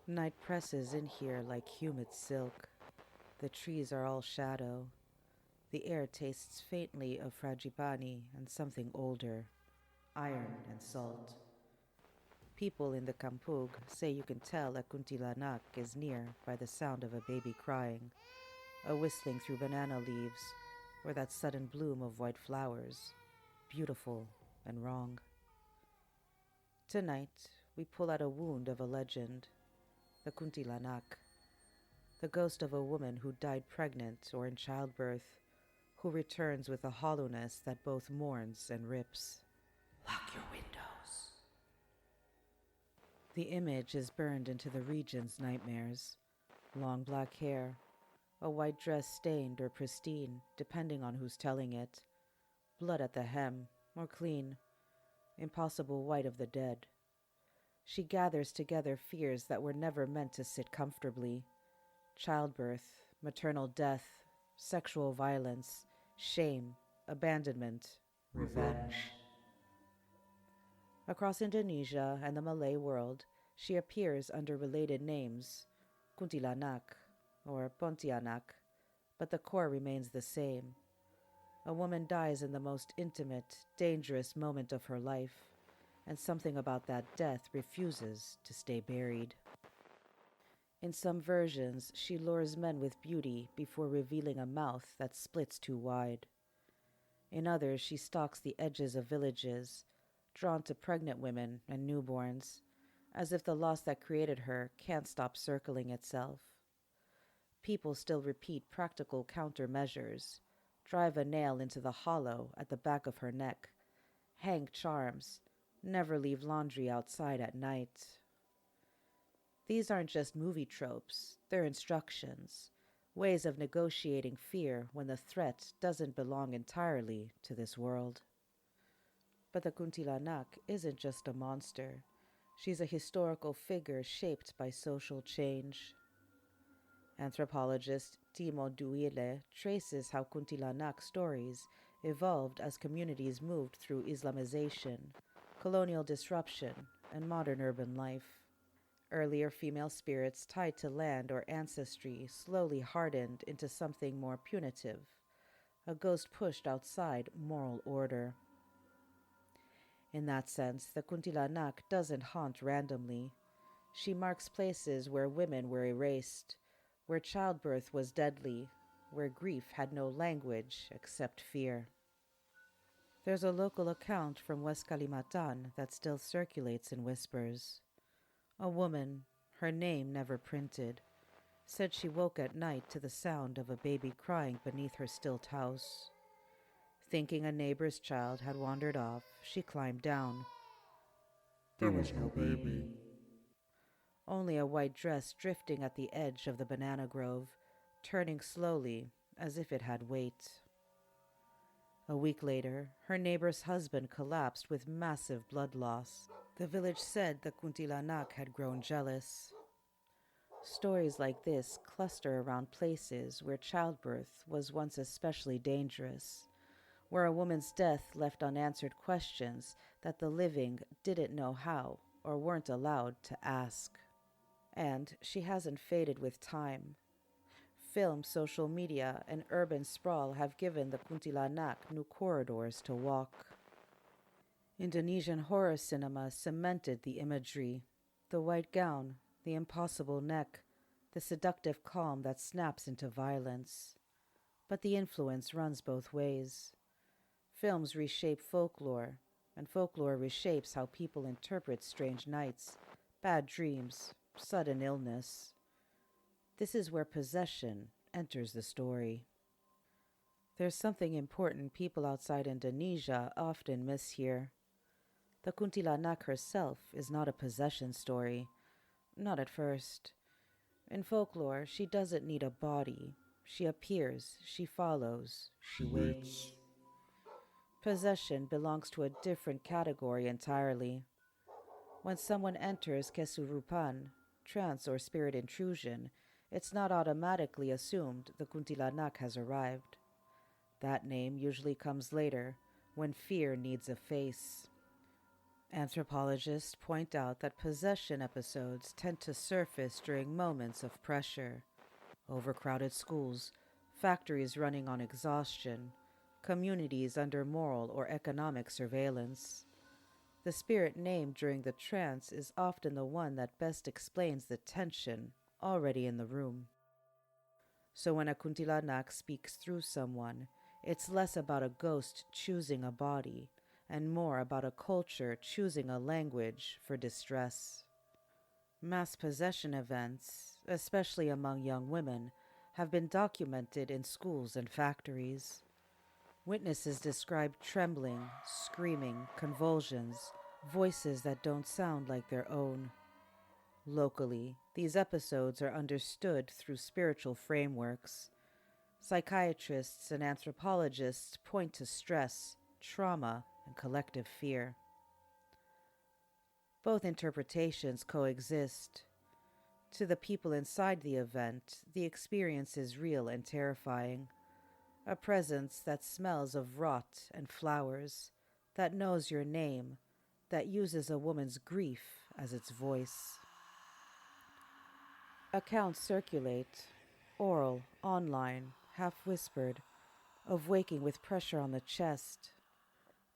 Night presses in here like humid silk. The trees are all shadow. The air tastes faintly of frangipani and something older, iron and salt. People in the Kampug say you can tell a Kuntilanak is near by the sound of a baby crying, a whistling through banana leaves, or that sudden bloom of white flowers, beautiful and wrong. Tonight, we pull out a wound of a legend, the Kuntilanak, the ghost of a woman who died pregnant or in childbirth, who returns with a hollowness that both mourns and rips. Lock your windows. The image is burned into the region's nightmares. Long black hair, a white dress stained or pristine, depending on who's telling it, blood at the hem, or clean, impossible white of the dead. She gathers together fears that were never meant to sit comfortably: childbirth, maternal death, sexual violence, shame, abandonment, revenge. Across Indonesia and the Malay world, she appears under related names, Kuntilanak or Pontianak, but the core remains the same. A woman dies in the most intimate, dangerous moment of her life, and something about that death refuses to stay buried. In some versions, she lures men with beauty before revealing a mouth that splits too wide. In others, she stalks the edges of villages, drawn to pregnant women and newborns, as if the loss that created her can't stop circling itself. People still repeat practical countermeasures, drive a nail into the hollow at the back of her neck, hang charms, never leave laundry outside at night. These aren't just movie tropes, they're instructions, ways of negotiating fear when the threat doesn't belong entirely to this world. But the Kuntilanak isn't just a monster. She's a historical figure shaped by social change. Anthropologist Timo Duile traces how Kuntilanak stories evolved as communities moved through Islamization, colonial disruption, and modern urban life. Earlier female spirits tied to land or ancestry slowly hardened into something more punitive, a ghost pushed outside moral order. In that sense, the Kuntilanak doesn't haunt randomly. She marks places where women were erased, where childbirth was deadly, where grief had no language except fear. There's a local account from West Kalimantan that still circulates in whispers. A woman, her name never printed, said she woke at night to the sound of a baby crying beneath her stilt house. Thinking a neighbor's child had wandered off, she climbed down. There was no baby. Only a white dress drifting at the edge of the banana grove, turning slowly as if it had weight. A week later, her neighbor's husband collapsed with massive blood loss. The village said the Kuntilanak had grown jealous. Stories like this cluster around places where childbirth was once especially dangerous, where a woman's death left unanswered questions that the living didn't know how or weren't allowed to ask. And she hasn't faded with time. Film, social media, and urban sprawl have given the Kuntilanak new corridors to walk. Indonesian horror cinema cemented the imagery: the white gown, the impossible neck, the seductive calm that snaps into violence. But the influence runs both ways. Films reshape folklore, and folklore reshapes how people interpret strange nights, bad dreams, sudden illness. This is where possession enters the story. There's something important people outside Indonesia often miss here. The Kuntilanak herself is not a possession story, not at first. In folklore, she doesn't need a body. She appears, she follows, she waits. Possession belongs to a different category entirely. When someone enters kesurupan, trance or spirit intrusion, it's not automatically assumed the Kuntilanak has arrived. That name usually comes later, when fear needs a face. Anthropologists point out that possession episodes tend to surface during moments of pressure: overcrowded schools, factories running on exhaustion, communities under moral or economic surveillance. The spirit named during the trance is often the one that best explains the tension already in the room. So when a Kuntilanak speaks through someone, it's less about a ghost choosing a body and more about a culture choosing a language for distress. Mass possession events, especially among young women, have been documented in schools and factories. Witnesses describe trembling, screaming, convulsions, voices that don't sound like their own. Locally, these episodes are understood through spiritual frameworks. Psychiatrists and anthropologists point to stress, trauma, and collective fear. Both interpretations coexist. To the people inside the event, the experience is real and terrifying. A presence that smells of rot and flowers, that knows your name, that uses a woman's grief as its voice. Accounts circulate, oral, online, half-whispered, of waking with pressure on the chest,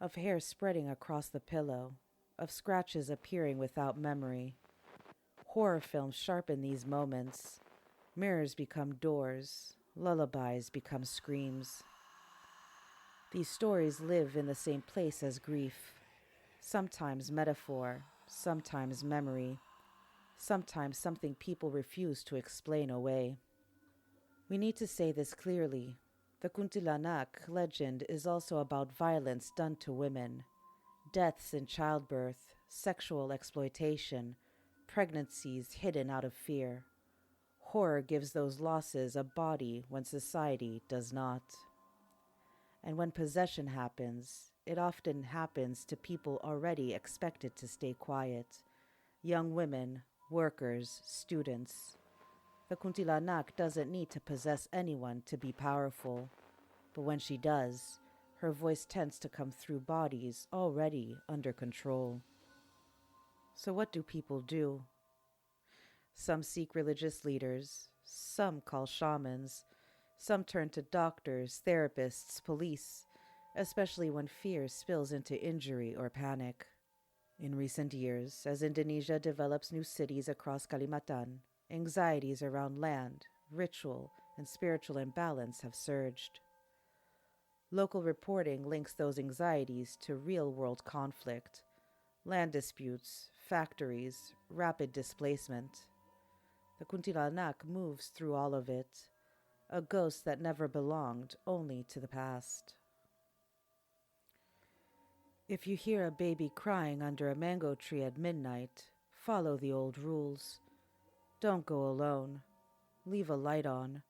of hair spreading across the pillow, of scratches appearing without memory. Horror films sharpen these moments. Mirrors become doors. Lullabies become screams. These stories live in the same place as grief. Sometimes metaphor, sometimes memory, sometimes something people refuse to explain away. We need to say this clearly. The Kuntilanak legend is also about violence done to women, deaths in childbirth, sexual exploitation, pregnancies hidden out of fear. Horror gives those losses a body when society does not. And when possession happens, it often happens to people already expected to stay quiet: young women, workers, students. The Kuntilanak doesn't need to possess anyone to be powerful, but when she does, her voice tends to come through bodies already under control. So what do people do? Some seek religious leaders, some call shamans, some turn to doctors, therapists, police, especially when fear spills into injury or panic. In recent years, as Indonesia develops new cities across Kalimantan, anxieties around land, ritual, and spiritual imbalance have surged. Local reporting links those anxieties to real-world conflict: land disputes, factories, rapid displacement. The Kuntilanak moves through all of it, a ghost that never belonged only to the past. If you hear a baby crying under a mango tree at midnight, follow the old rules. Don't go alone. Leave a light on.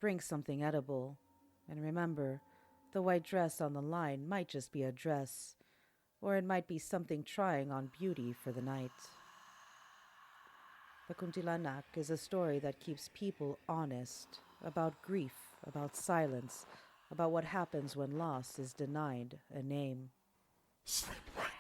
Bring something edible. And remember, the white dress on the line might just be a dress, or it might be something trying on beauty for the night. The Kuntilanak is a story that keeps people honest about grief, about silence, about what happens when loss is denied a name. Sleep right.